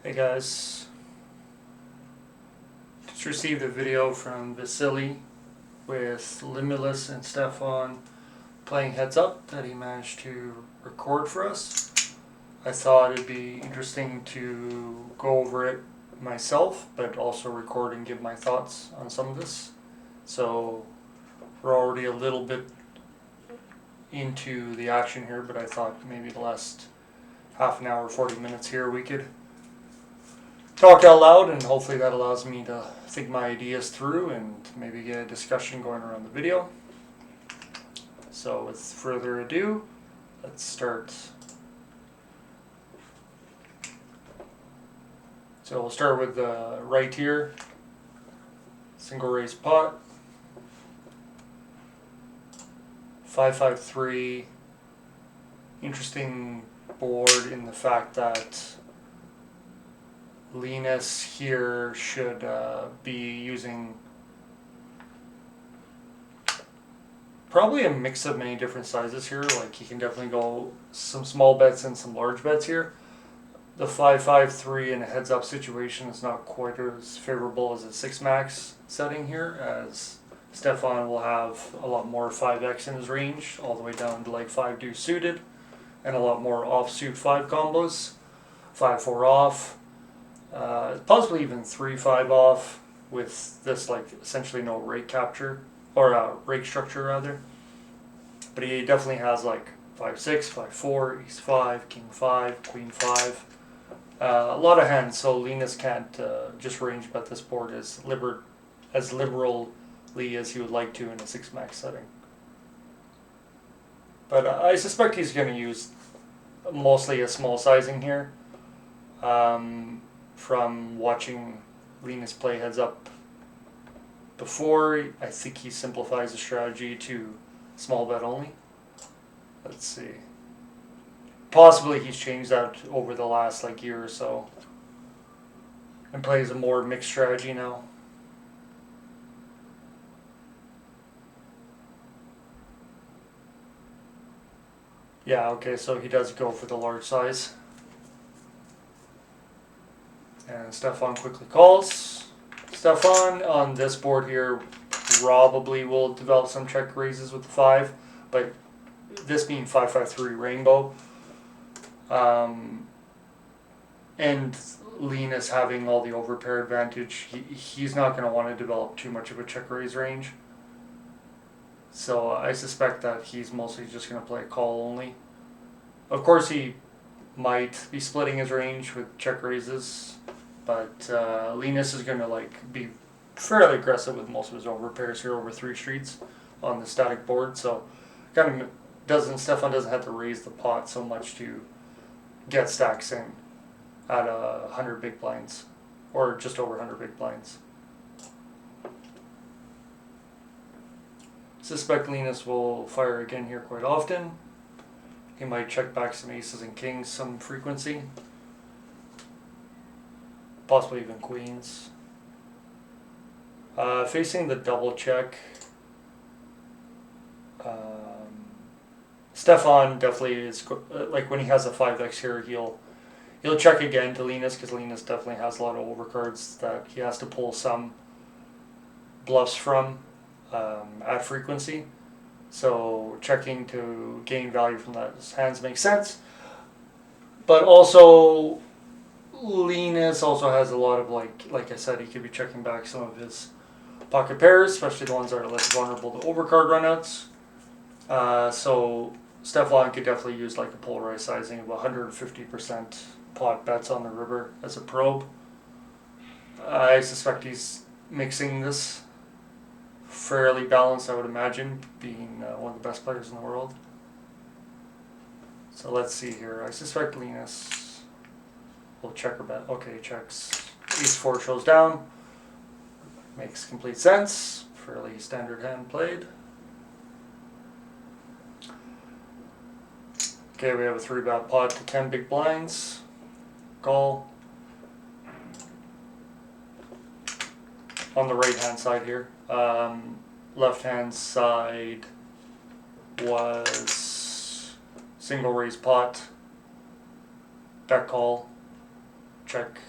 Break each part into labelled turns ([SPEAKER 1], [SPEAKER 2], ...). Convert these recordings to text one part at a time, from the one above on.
[SPEAKER 1] Hey guys, just received a video from Vasily with Limulus and Stefan playing heads up that he managed to record for us. I thought it'd be interesting to go over it myself, but also record and give my thoughts on some of this. So we're already a little bit into the action here, but I thought maybe the last half an hour, 40 minutes here we could talk out loud, and hopefully that allows me to think my ideas through and maybe get a discussion going around the video. So with further ado, let's start. So we'll start with the right here, single raised pot, 553. Interesting board in the fact that Linus here should be using probably a mix of many different sizes here. Like he can definitely go some small bets and some large bets here. The 5-5-3 in a heads up situation is not quite as favorable as a 6 max setting here, as Stefan will have a lot more 5x in his range, all the way down to like 5 deuce suited, and a lot more offsuit 5 combos, 5-4 off. Possibly even 3-5 off with this like essentially no rake capture or rake structure rather. But he definitely has like 5-6, 5-4, Ace 5, King 5, Queen 5. A lot of hands, so Linus can't just range bet this board as liberally as he would like to in a 6 max setting. But I suspect he's going to use mostly a small sizing here. From watching Linus play heads up before, I think he simplifies the strategy to small bet only. Let's see. Possibly he's changed that over the last like year or so and plays a more mixed strategy now. Yeah, okay, so he does go for the large size. And Stefan quickly calls. Stefan on this board here probably will develop some check raises with the 5, but this being 5-5-3 rainbow, and Linus having all the overpair advantage, he's not going to want to develop too much of a check raise range. So I suspect that he's mostly just going to play call only. Of course, he might be splitting his range with check raises, but Linus is going to like be fairly aggressive with most of his overpairs here over 3 streets on the static board. So kind of Stefan doesn't have to raise the pot so much to get stacks in at 100 big blinds or just over 100 big blinds. Suspect Linus will fire again here quite often. He might check back some aces and kings some frequency, possibly even queens. Facing the double check, Stefan definitely is like when he has a 5x here, he'll check again to Linus because Linus definitely has a lot of overcards that he has to pull some bluffs from at frequency. So checking to gain value from those hands makes sense. But also Linus also has a lot of like I said, he could be checking back some of his pocket pairs, especially the ones that are less vulnerable to overcard runouts. So Stefan could definitely use like a polarized sizing of 150% pot bets on the river as a probe. I suspect he's mixing this fairly balanced, I would imagine, being one of the best players in the world. So let's see here. I suspect Linus will check or bet. Okay, checks. Ace 4 shows down. Makes complete sense. Fairly standard hand played. Okay, we have a 3-bet pot to 10 big blinds. Call. On the right hand side here. Left hand side was single raise pot, bet call, check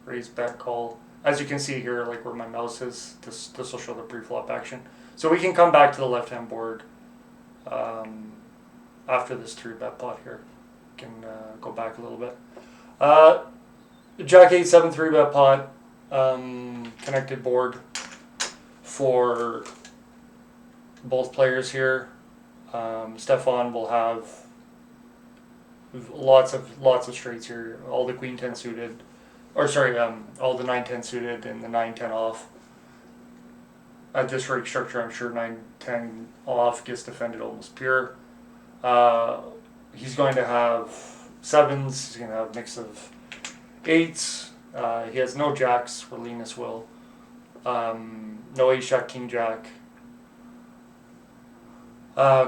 [SPEAKER 1] raise, bet, call. As you can see here, like where my mouse is, this will show the pre-flop action. So we can come back to the left-hand board after this 3-bet pot here. We can go back a little bit. Jack 8-7 3-bet pot, connected board for both players here. Stefan will have lots of straights here. All the queen 10 suited, or sorry, all the 9-10 suited and the 9-10 off. At this rate structure, I'm sure 9-10 off gets defended almost pure. He's going to have 7s. He's going to have a mix of 8s. He has no jacks where Linus will. No ace jack, king jack.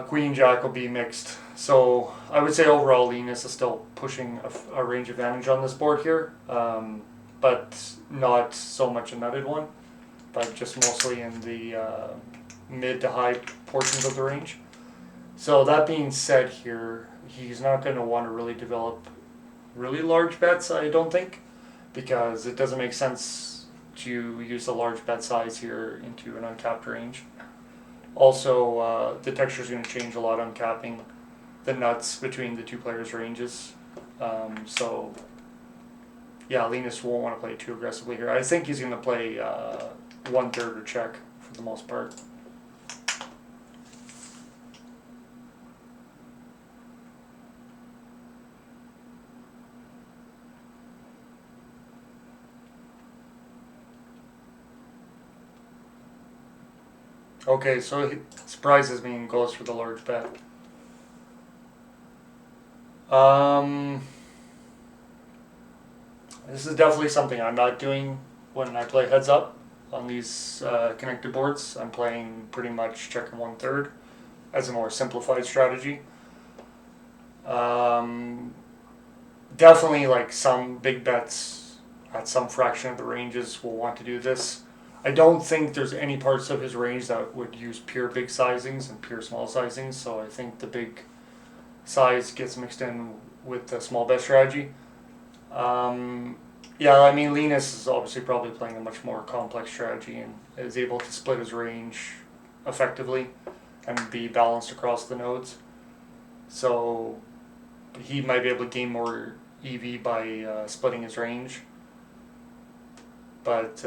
[SPEAKER 1] Queen jack will be mixed. So I would say overall Linus is still pushing a range advantage on this board here, but not so much a nutted one, but just mostly in the mid to high portions of the range. So that being said here, he's not going to want to really develop really large bets, I don't think, because it doesn't make sense to use a large bet size here into an uncapped range. Also, the texture is going to change a lot on capping the nuts between the two players' ranges. So, yeah, Linus won't want to play too aggressively here. I think he's going to play 1/3 or check for the most part. Okay, so he surprises me and goes for the large bet. This is definitely something I'm not doing when I play heads up on these connected boards. I'm playing pretty much check and 1/3 as a more simplified strategy. Definitely like some big bets at some fraction of the ranges will want to do this. I don't think there's any parts of his range that would use pure big sizings and pure small sizings, so I think the big size gets mixed in with the small bet strategy. Yeah, I mean, Linus is obviously probably playing a much more complex strategy and is able to split his range effectively and be balanced across the nodes. So he might be able to gain more EV by splitting his range. But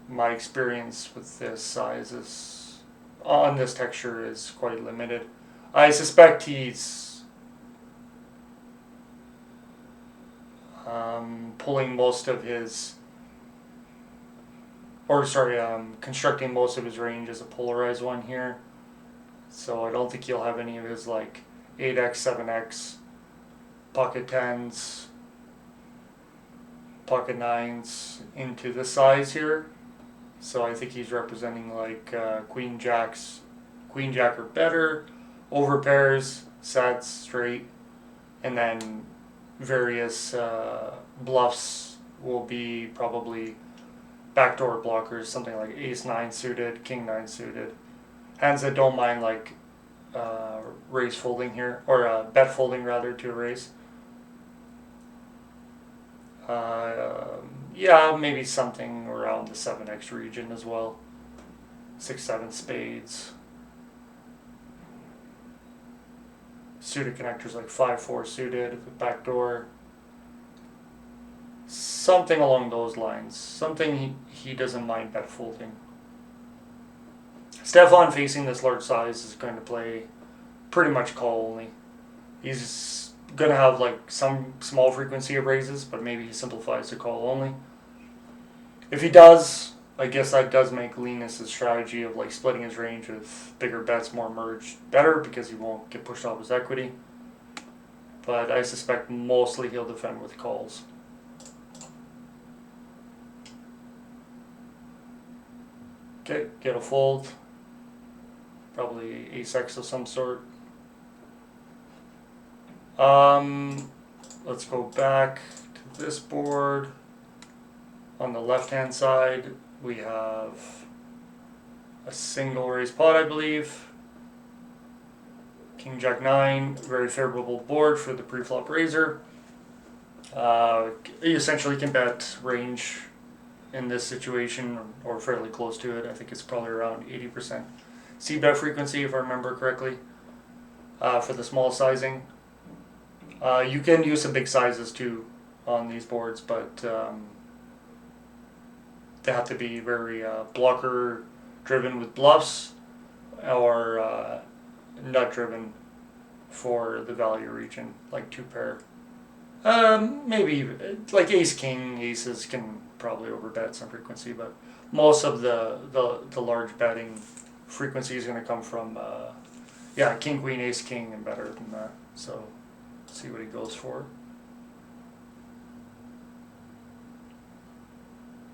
[SPEAKER 1] my experience with this size is, on this texture, is quite limited. I suspect he's pulling most of his, constructing most of his range as a polarized one here. So I don't think he'll have any of his like 8x, 7x, pocket 10s, pocket 9s into this size here. So I think he's representing like queen jack or better, over pairs, sets, straight, and then various bluffs will be probably backdoor blockers, something like ace 9 suited, king 9 suited. Hands that don't mind like raise folding here, or bet folding rather to a raise. Yeah, maybe something around the 7x region as well. 6-7 spades. Suited connectors like 5-4 suited with backdoor. Something along those lines. Something he doesn't mind bet folding. Stefan, facing this large size, is going to play pretty much call only. He's going to have like some small frequency of raises, but maybe he simplifies to call only. If he does, I guess that does make Linus' strategy of like splitting his range with bigger bets more merged better, because he won't get pushed off his equity. But I suspect mostly he'll defend with calls. Okay, get a fold. Probably ace-x of some sort. Let's go back to this board. On the left-hand side, we have a single raise pot, I believe. King Jack 9, very favorable board for the pre-flop raiser. You essentially can bet range in this situation, or fairly close to it. I think it's probably around 80% C-bet frequency, if I remember correctly, for the small sizing. You can use some big sizes too on these boards, but they have to be very blocker driven with bluffs, or nut driven for the value region, like 2-pair. Maybe like ace king, aces can probably overbet some frequency, but most of the large betting frequency is going to come from king queen ace king and better than that. So let's see what he goes for.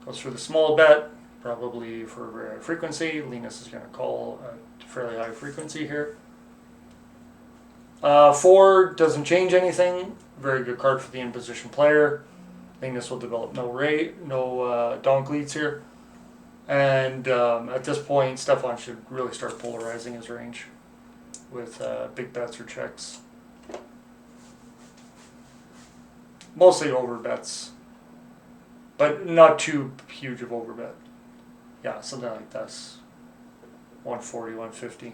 [SPEAKER 1] Goes for the small bet, probably for very high frequency. Linus is going to call a fairly high frequency here. 4 doesn't change anything. Very good card for the in-position player. Linus will develop no donk leads here. And at this point, Stefan should really start polarizing his range with big bets or checks. Mostly overbets, but not too huge of overbet. Yeah, something like this. 140, 150.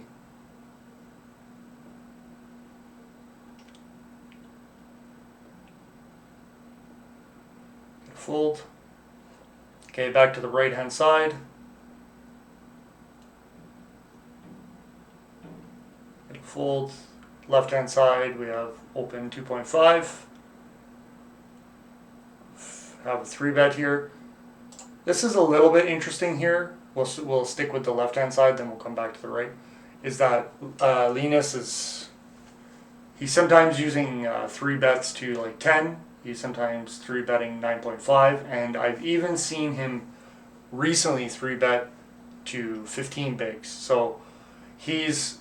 [SPEAKER 1] Fold. Okay, back to the right hand side. Fold. Left hand side, we have open 2.5. Have a 3-bet here. This is a little bit interesting here. We'll stick with the left hand side, then we'll come back to the right. Is that Linus he's sometimes using 3 bets to like 10. He's sometimes 3-betting 9.5, and I've even seen him recently 3-bet to 15 bigs. So he's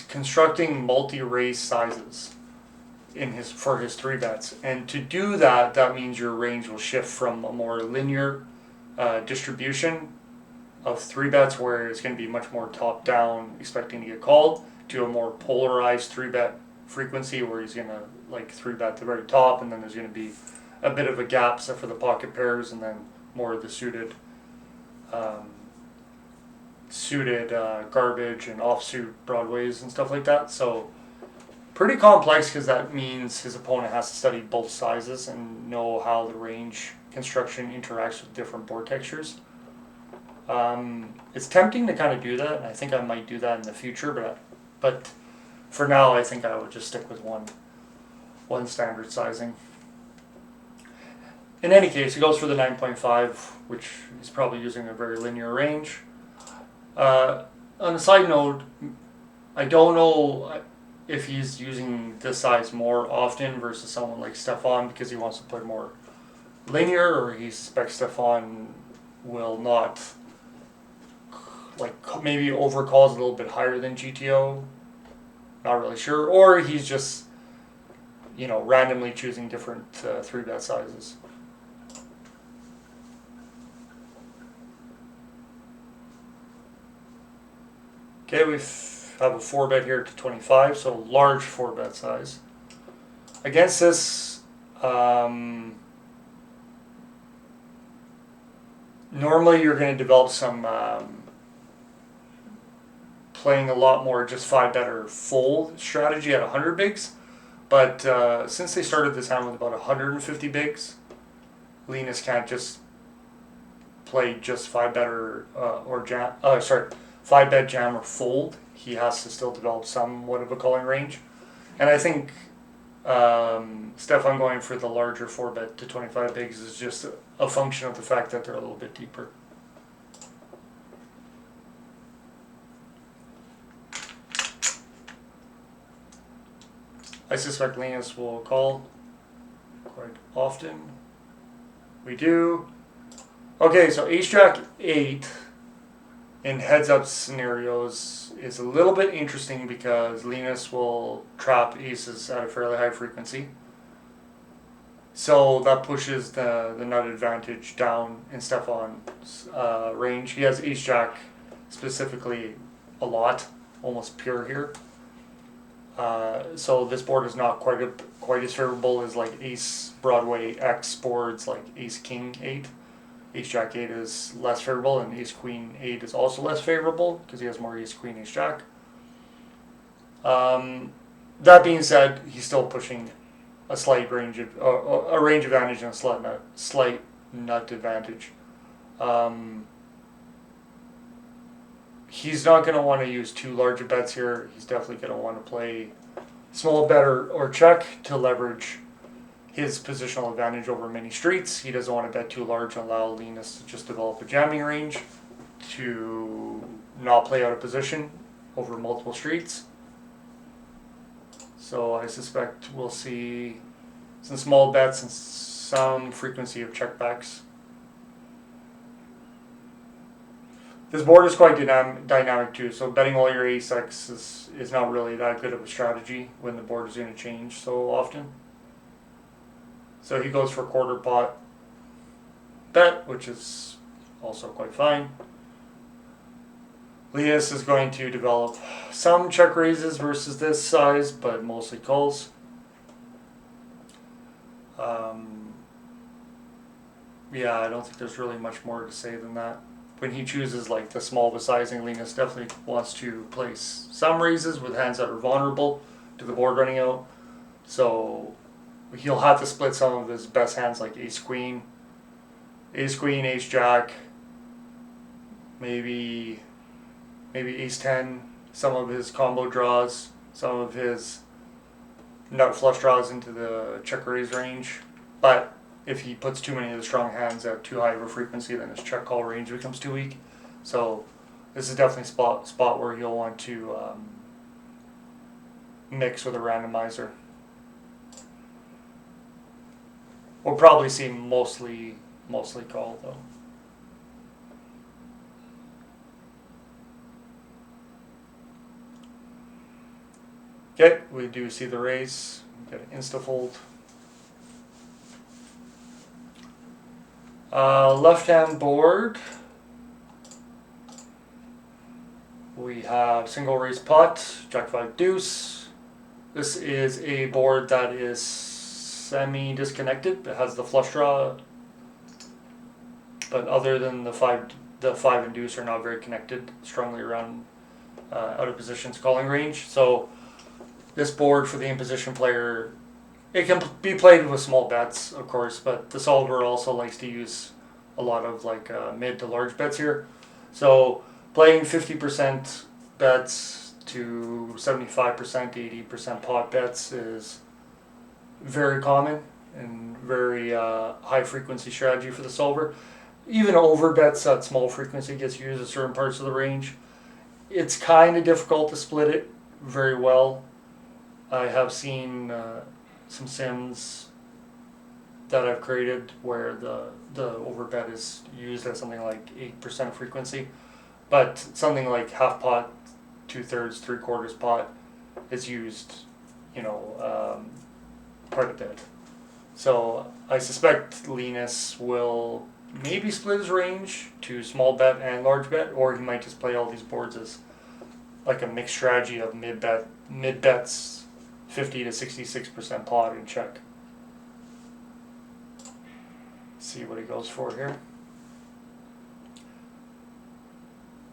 [SPEAKER 1] constructing multi-raise sizes for his 3-bets, and to do that, that means your range will shift from a more linear distribution of 3-bets, where it's going to be much more top down, expecting to get called, to a more polarized 3-bet frequency, where he's going to like 3-bet the very top, and then there's going to be a bit of a gap set for the pocket pairs, and then more of the suited garbage and offsuit broadways and stuff like that. So pretty complex, because that means his opponent has to study both sizes and know how the range construction interacts with different board textures. It's tempting to kind of do that, and I think I might do that in the future, but for now, I think I would just stick with one standard sizing. In any case, he goes for the 9.5, which is probably using a very linear range. On a side note, I don't know if he's using this size more often versus someone like Stefan, because he wants to play more linear, or he suspects Stefan will not, like, maybe overcalls a little bit higher than GTO. Not really sure. Or he's just, randomly choosing different 3-bet sizes. Okay, we have a 4-bet here to 25, so large 4-bet size. Against this, normally you're going to develop some playing a lot more just 5-bet or fold strategy at 100 bigs. But since they started this hand with about 150 bigs, Linus can't just play just 5-bet or jam. 5-bet jam or fold. He has to still develop somewhat of a calling range, and I think Stefan going for the larger 4-bet to 25 bigs is just a function of the fact that they're a little bit deeper. I suspect Linus will call quite often. We do. Okay, so Ace-Jack 8 in heads-up scenarios is a little bit interesting, because Linus will trap aces at a fairly high frequency. So that pushes the nut advantage down in Stefan's range. He has Ace-Jack specifically a lot, almost pure here. So this board is not quite as favorable as like Ace Broadway X boards like Ace King 8. Ace Jack 8 is less favorable, and Ace Queen 8 is also less favorable because he has more Ace Queen Ace Jack. That being said, he's still pushing a slight range of a range advantage and a slight nut advantage. He's not going to want to use too large of bets here. He's definitely going to want to play small bet or check to leverage his positional advantage over many streets. He doesn't want to bet too large and allow Linus to just develop a jamming range to not play out of position over multiple streets. So I suspect we'll see some small bets and some frequency of checkbacks. This board is quite dynamic too, so betting all your ace-x is not really that good of a strategy when the board is going to change so often. So he goes for quarter pot bet, which is also quite fine. Linus is going to develop some check raises versus this size, but mostly calls. Yeah, I don't think there's really much more to say than that. When he chooses like the small sizing, Linus definitely wants to place some raises with hands that are vulnerable to the board running out. So he'll have to split some of his best hands like Ace Queen, Ace Jack, maybe Ace 10, some of his combo draws, some of his nut flush draws into the check raise range. But if he puts too many of the strong hands at too high of a frequency, then his check call range becomes too weak. So this is definitely a spot where you'll want to mix with a randomizer. We'll probably see mostly call though. Okay, we do see the raise. Get an insta fold. Left hand board. We have single raise pot, Jack 5 deuce. This is a board that is semi disconnected. It has the flush draw, but other than the five and deuce are not very connected. Strongly around out of positions calling range. So this board for the in position player, it can be played with small bets, of course, but the solver also likes to use a lot of like mid to large bets here. So playing 50% bets to 75%, 80% pot bets is very common and very high frequency strategy for the solver. Even over bets at small frequency gets used at certain parts of the range. It's kind of difficult to split it very well. I have seen some sims that I've created where the overbet is used at something like 8% frequency, but something like half pot, 2/3, 3/4 pot is used, quite a bit. So I suspect Linus will maybe split his range to small bet and large bet, or he might just play all these boards as like a mixed strategy of mid bets, 50 to 66% pot and check. See what he goes for here.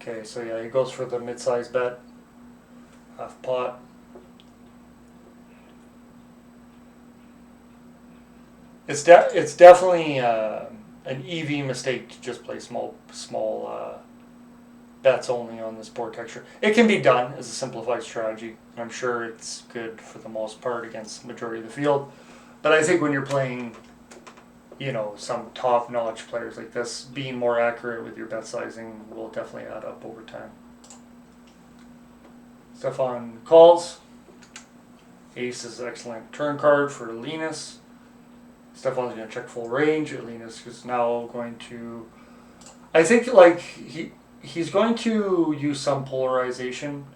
[SPEAKER 1] Okay, so yeah, he goes for the mid-size bet, half pot. It's definitely an EV mistake to just play small bets only on this board texture. It can be done as a simplified strategy, and I'm sure it's good for the most part against the majority of the field. But I think when you're playing, some top-notch players like this, being more accurate with your bet sizing will definitely add up over time. Stefan calls. Ace is an excellent turn card for Linus. Stefan's going to check full range. Linus is now going to, I think, he's going to use some polarization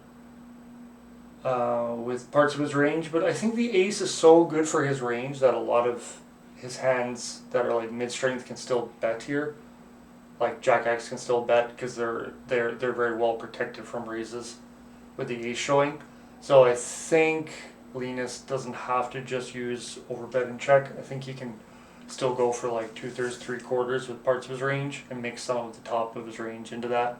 [SPEAKER 1] with parts of his range, but I think the ace is so good for his range that a lot of his hands that are like mid-strength can still bet here. Like Jack X can still bet because they're very well protected from raises with the ace showing. So I think Linus doesn't have to just use overbet and check. I think he can still go for like 2/3, 3/4 with parts of his range and mix some of the top of his range into that.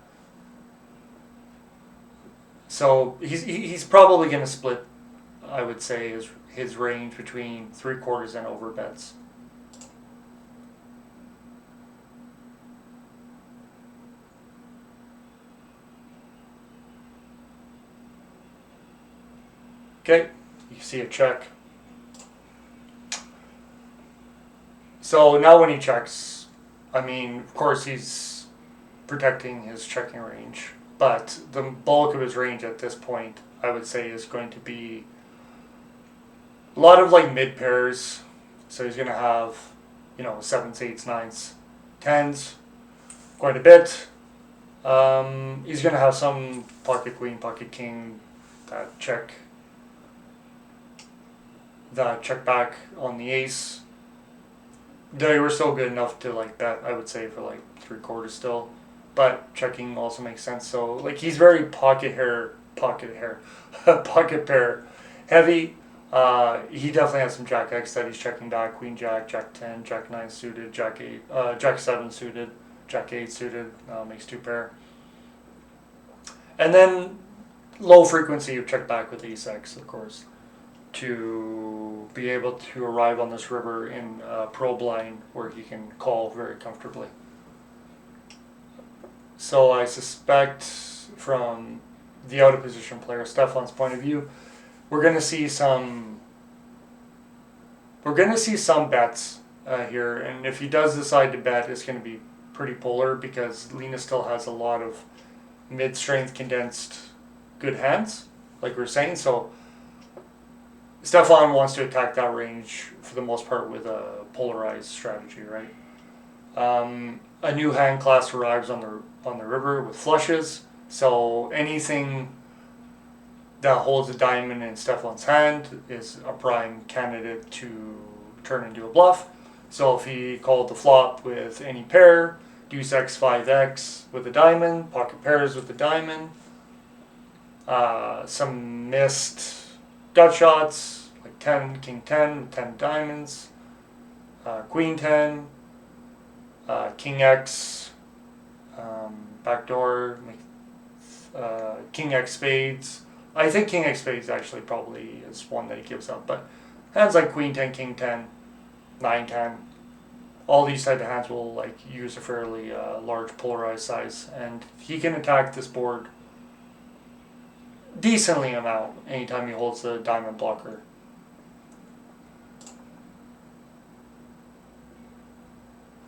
[SPEAKER 1] So he's probably going to split, I would say, his range between 3/4 and overbets. Okay, you see a check. So now when he checks, I mean, of course he's protecting his checking range, but the bulk of his range at this point, I would say, is going to be a lot of like mid pairs. So he's going to have, sevens, eights, nines, tens, quite a bit. He's going to have some pocket queen, pocket king, that check back on the ace. They were still good enough to like bet, I would say, for like 3/4 still. But checking also makes sense. So like he's very pocket pair heavy. He definitely has some Jack X that he's checking back, Queen Jack, Jack 10, Jack 9 suited, Jack 8, Jack 7 suited, Jack 8 suited, makes 2 pair. And then low frequency of check back with Ace X, of course, to be able to arrive on this river in pro blind where he can call very comfortably. So I suspect from the out of position player, Stefan's point of view, we're going to see some bets here, and if he does decide to bet, it's going to be pretty polar because Linus still has a lot of mid-strength condensed good hands, like we were saying. So Stefan wants to attack that range for the most part with a polarized strategy, right? A new hand class arrives on the river with flushes, so anything that holds a diamond in Stefan's hand is a prime candidate to turn into a bluff. So if he called the flop with any pair, deuce x, 5x with a diamond, pocket pairs with the diamond, some missed gut shots like 10, king 10, 10 diamonds, queen 10, king x, backdoor, king x spades. I think king x spades actually probably is one that he gives up, but hands like queen 10, king 10, 9, 10, all these type of hands will like use a fairly large polarized size, and he can attack this board decently amount anytime he holds the diamond blocker.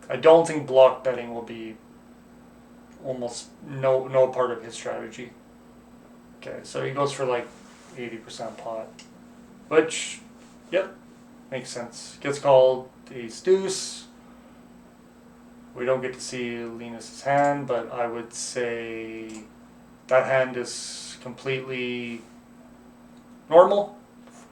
[SPEAKER 1] I don't think block betting will be almost no part of his strategy. Okay, so he goes for like 80% pot, which, yep, makes sense. Gets called ace deuce. We don't get to see Linus's hand, but I would say that hand is completely normal.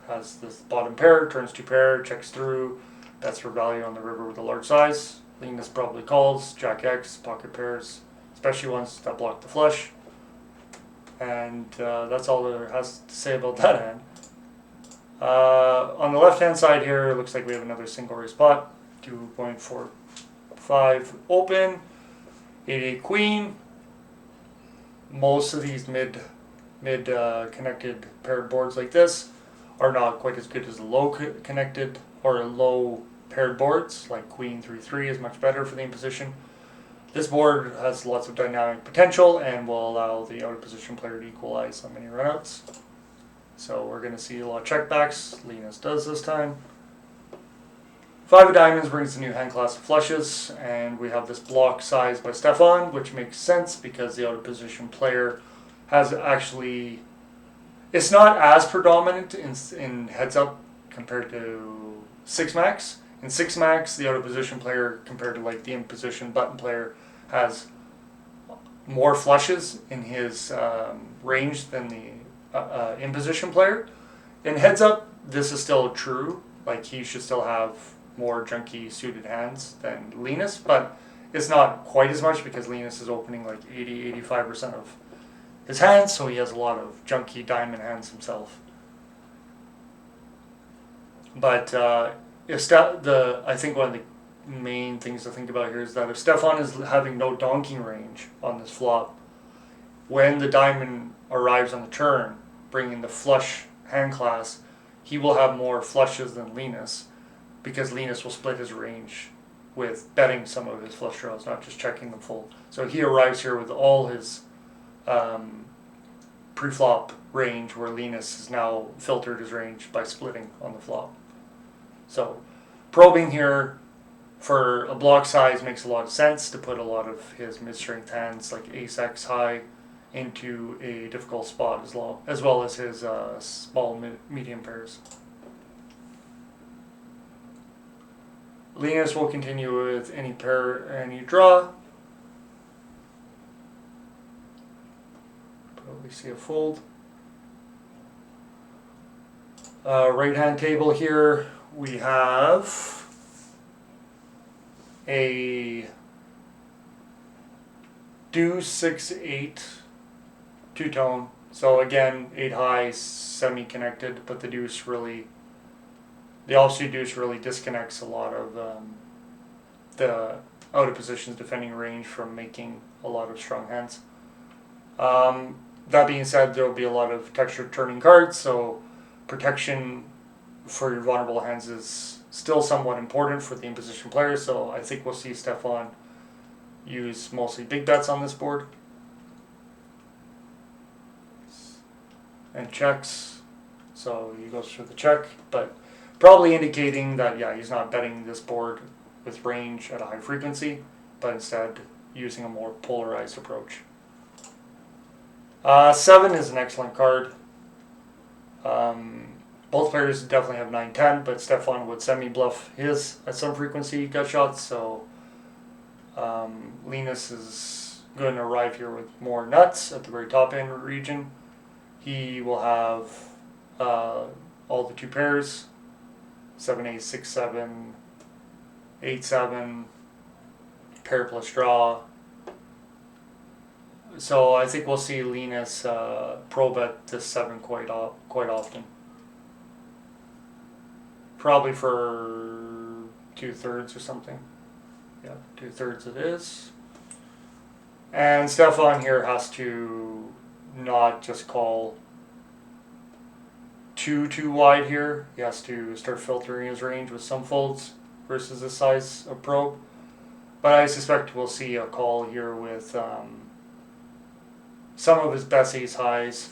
[SPEAKER 1] Has this bottom pair, turns 2 pair, checks through. That's for value on the river with a large size. Linus probably calls Jack X, pocket pairs, especially ones that block the flush. And that's all there has to say about that hand. On the left hand side here, it looks like we have another single raise pot. 2.45 open, 8-8 queen. Most of these mid connected paired boards like this are not quite as good as the low connected or low paired boards, like queen 3-3 is much better for the imposition. This board has lots of dynamic potential and will allow the out of position player to equalize on many runouts. So we're going to see a lot of checkbacks. Linus does this time. 5 of diamonds brings the new hand class of flushes, and we have this block size by Stefan, which makes sense because the out of position player has actually, it's not as predominant in heads up compared to 6 max. In 6 max, the out of position player compared to like the in position button player has more flushes in his range than the in position player. In heads up, this is still true. Like he should still have more junky suited hands than Linus, but it's not quite as much because Linus is opening like 80-85% of his hands, so he has a lot of junky diamond hands himself. But I think one of the main things to think about here is that if Stefan is having no donking range on this flop, when the diamond arrives on the turn, bringing the flush hand class, he will have more flushes than Linus, because Linus will split his range with betting some of his flush draws, not just checking them full. So he arrives here with all his pre-flop range, where Linus has now filtered his range by splitting on the flop. So probing here for a block size makes a lot of sense, to put a lot of his mid-strength hands like ace-x high into a difficult spot, as well as his small medium pairs. Linus will continue with any pair, any draw. Probably see a fold. Right hand table here, we have a deuce 6-8 two-tone. So again, 8 high, semi-connected, but the offsuit deuce really disconnects a lot of the out of positions defending range from making a lot of strong hands. That being said, there will be a lot of textured turning cards, so protection for your vulnerable hands is still somewhat important for the in-position players, so I think we'll see Stefan use mostly big bets on this board. And checks, so he goes for the check, but probably indicating that, yeah, he's not betting this board with range at a high frequency, but instead using a more polarized approach. 7 is an excellent card. Both players definitely have 9-10, but Stefan would semi-bluff his at some frequency gut shots, so Linus is going to arrive here with more nuts at the very top end region. He will have all the two pairs, 7-8, 6-7, 8-7, pair plus draw. So I think we'll see Linus pro bet this 7 quite often. Probably for 2/3 or something. Yeah, 2/3 it is. And Stefan here has to not just call too wide here. He has to start filtering his range with some folds versus the size of probe. But I suspect we'll see a call here with some of his best ace highs.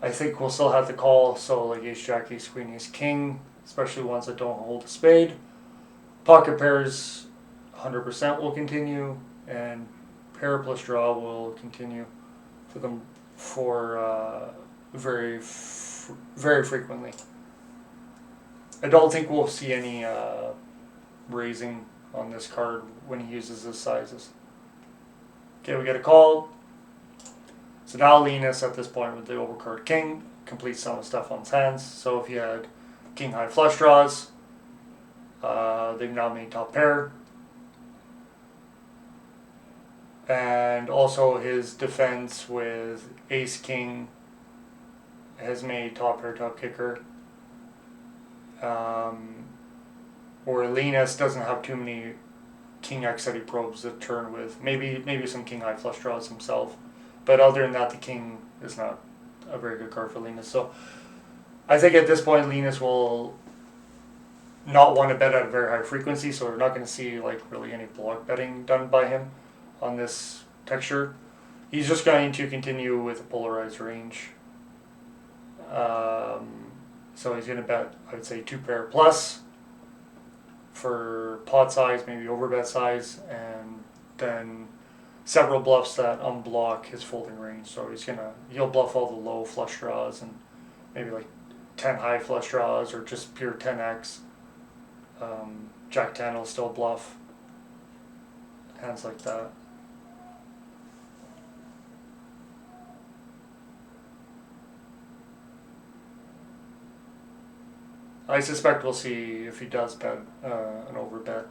[SPEAKER 1] I think we'll still have to call, so like ace jack, ace queen, ace king, especially ones that don't hold a spade. Pocket pairs 100% will continue, and pair plus draw will continue for them very frequently. I don't think we'll see any raising on this card when he uses his sizes. Okay, we get a call. So now Linus at this point with the overcard king completes some of Stefan's hands. So if he had king high flush draws, they've now made top pair. And also his defense with ace king has made top pair, top kicker. Where Linus doesn't have too many king x that he probes the turn with. Maybe some king high flush draws himself. But other than that, the king is not a very good card for Linus. So I think at this point Linus will not want to bet at a very high frequency, so we're not going to see like really any block betting done by him on this texture. He's just going to continue with a polarized range. So he's going to bet, I would say, 2 pair plus for pot size, maybe overbet size, and then several bluffs that unblock his folding range. So he'll bluff all the low flush draws and maybe like 10 high flush draws or just pure 10x. Jack 10 will still bluff. Hands like that. I suspect we'll see if he does bet an overbet.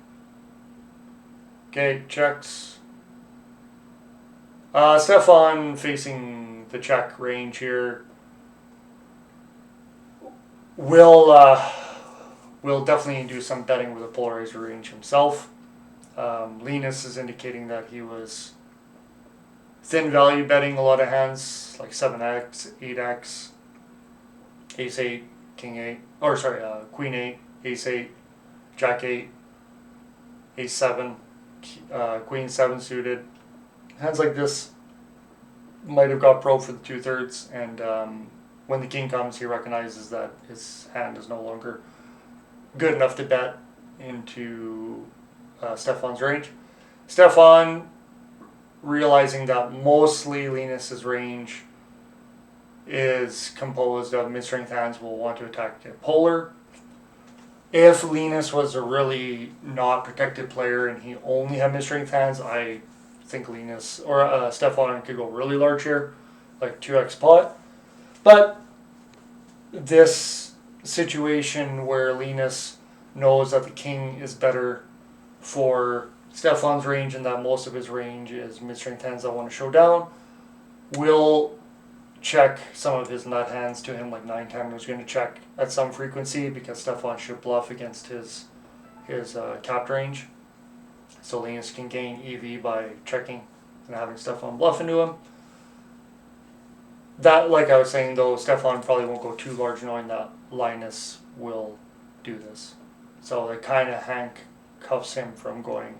[SPEAKER 1] Okay, checks. Stefan facing the check range here will definitely do some betting with a polarizer range himself. Linus is indicating that he was thin value betting a lot of hands like 7x, 8x, ace 8, king 8, or sorry, queen 8, ace 8, jack 8, ace 7, queen 7 suited. Hands like this might have got probed for the 2/3, and when the king comes, he recognizes that his hand is no longer good enough to bet into Stefan's range. Stefan, realizing that mostly Linus's range is composed of mid-strength hands, will want to attack the polar. If Linus was a really not protected player and he only had mid-strength hands, I think Linus or Stefan could go really large here, like 2x pot. But this situation where Linus knows that the king is better for Stefan's range and that most of his range is mid-strength hands that want to show down, will check some of his nut hands to him, like 9-10 is going to check at some frequency because Stefan should bluff against his capped range. So Linus can gain EV by checking and having Stefan bluff into him. That, like I was saying though, Stefan probably won't go too large knowing that Linus will do this. So it kind of handcuffs him from going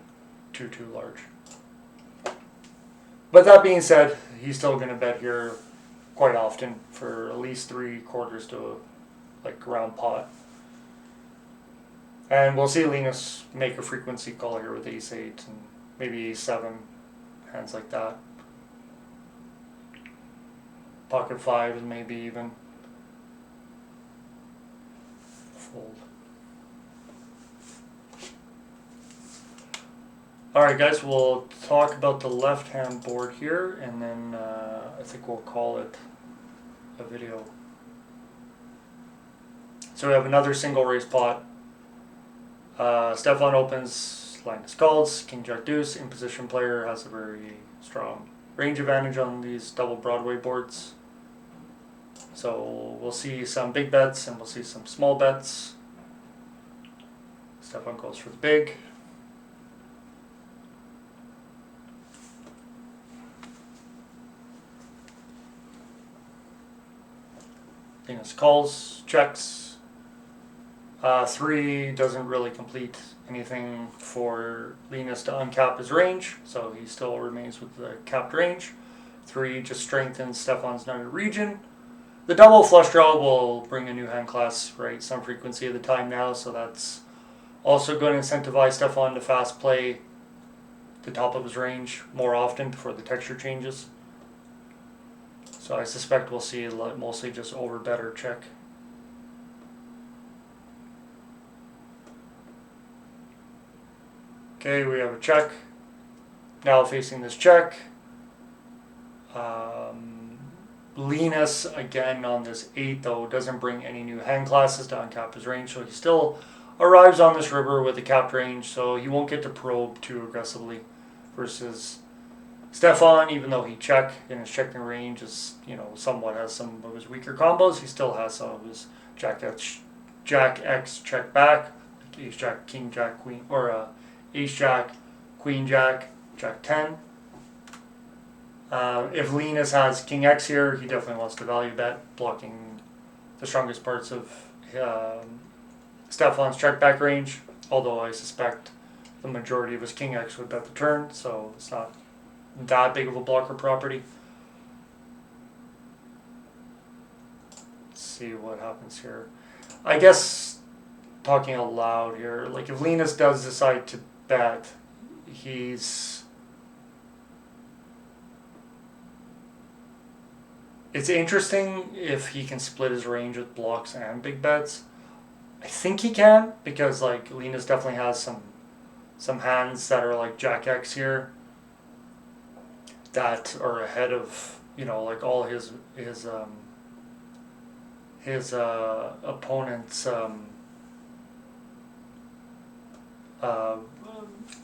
[SPEAKER 1] too large. But that being said, he's still going to bet here quite often for at least 3/4 to like round pot. And we'll see Linus make a frequency call here with ace 8 and maybe ace 7, hands like that. Pocket 5 maybe even. Fold. Alright guys, we'll talk about the left hand board here and then I think we'll call it a video. So we have another single raise pot. Stefan opens, Linus calls, king jack deuce. In position player has a very strong range advantage on these double Broadway boards. So we'll see some big bets and we'll see some small bets. Stefan goes for the big. Linus calls, checks. 3 doesn't really complete anything for Linus to uncap his range, so he still remains with the capped range. 3 just strengthens Stefan's nutted region. The double flush draw will bring a new hand class, right, some frequency of the time now, so that's also going to incentivize Stefan to fast play the top of his range more often before the texture changes. So I suspect we'll see mostly just over bet or check. Okay, we have a check. Now facing this check. Linus, again on this 8 though, doesn't bring any new hand classes to uncap his range, so he still arrives on this river with a capped range, so he won't get to probe too aggressively. Versus Stefan, even though he checked and his checking range is, somewhat has some of his weaker combos, he still has some of his Jack X check back, Ace Jack, King Jack, Queen, or Ace Jack, Queen Jack, Jack 10. If Linus has King X here, he definitely wants to value bet, blocking the strongest parts of Stefan's check back range, although I suspect the majority of his King X would bet the turn, so it's not that big of a blocker property. Let's see what happens here. I guess, talking out loud here, like if Linus does decide to bet, it's interesting if he can split his range with blocks and big bets. I think he can, because like Linus definitely has some hands that are like Jack X here that are ahead of like all his opponent's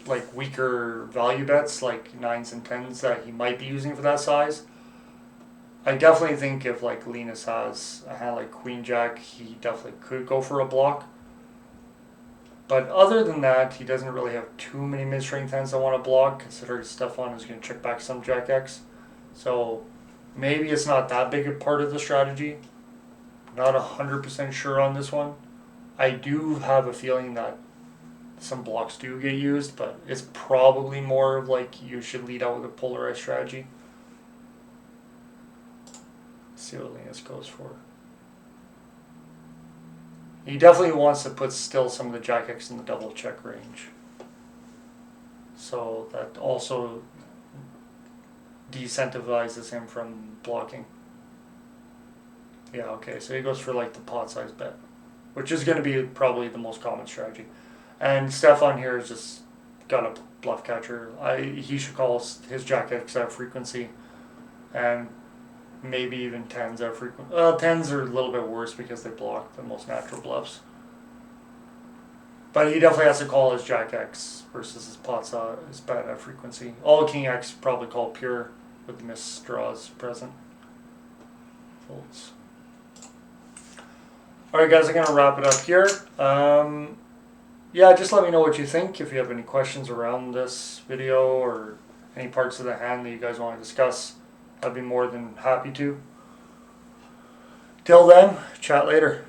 [SPEAKER 1] like weaker value bets, like 9s and 10s that he might be using for that size. I definitely think if like Linus has a hand like Queen Jack, he definitely could go for a block. But other than that, he doesn't really have too many mid-strength hands that want to block, considering Stefan is going to check back some Jack X. So maybe it's not that big a part of the strategy. Not 100% sure on this one. I do have a feeling that some blocks do get used, but it's probably more of like you should lead out with a polarized strategy. Let's see what Linus goes for. He definitely wants to put still some of the Jack X in the double check range. So that also decentivizes him from blocking. Yeah, okay, so he goes for like the pot size bet, which is going to be probably the most common strategy. And Stefan here has just got a bluff catcher. He should call his Jack X at frequency, and maybe even tens at frequency. Well, tens are a little bit worse because they block the most natural bluffs. But he definitely has to call his Jack X versus his pots his bet at frequency. All King X probably call pure with the missed draws present. Folds. Alright guys, I'm going to wrap it up here. Yeah, just let me know what you think. If you have any questions around this video or any parts of the hand that you guys want to discuss, I'd be more than happy to. Till then, chat later.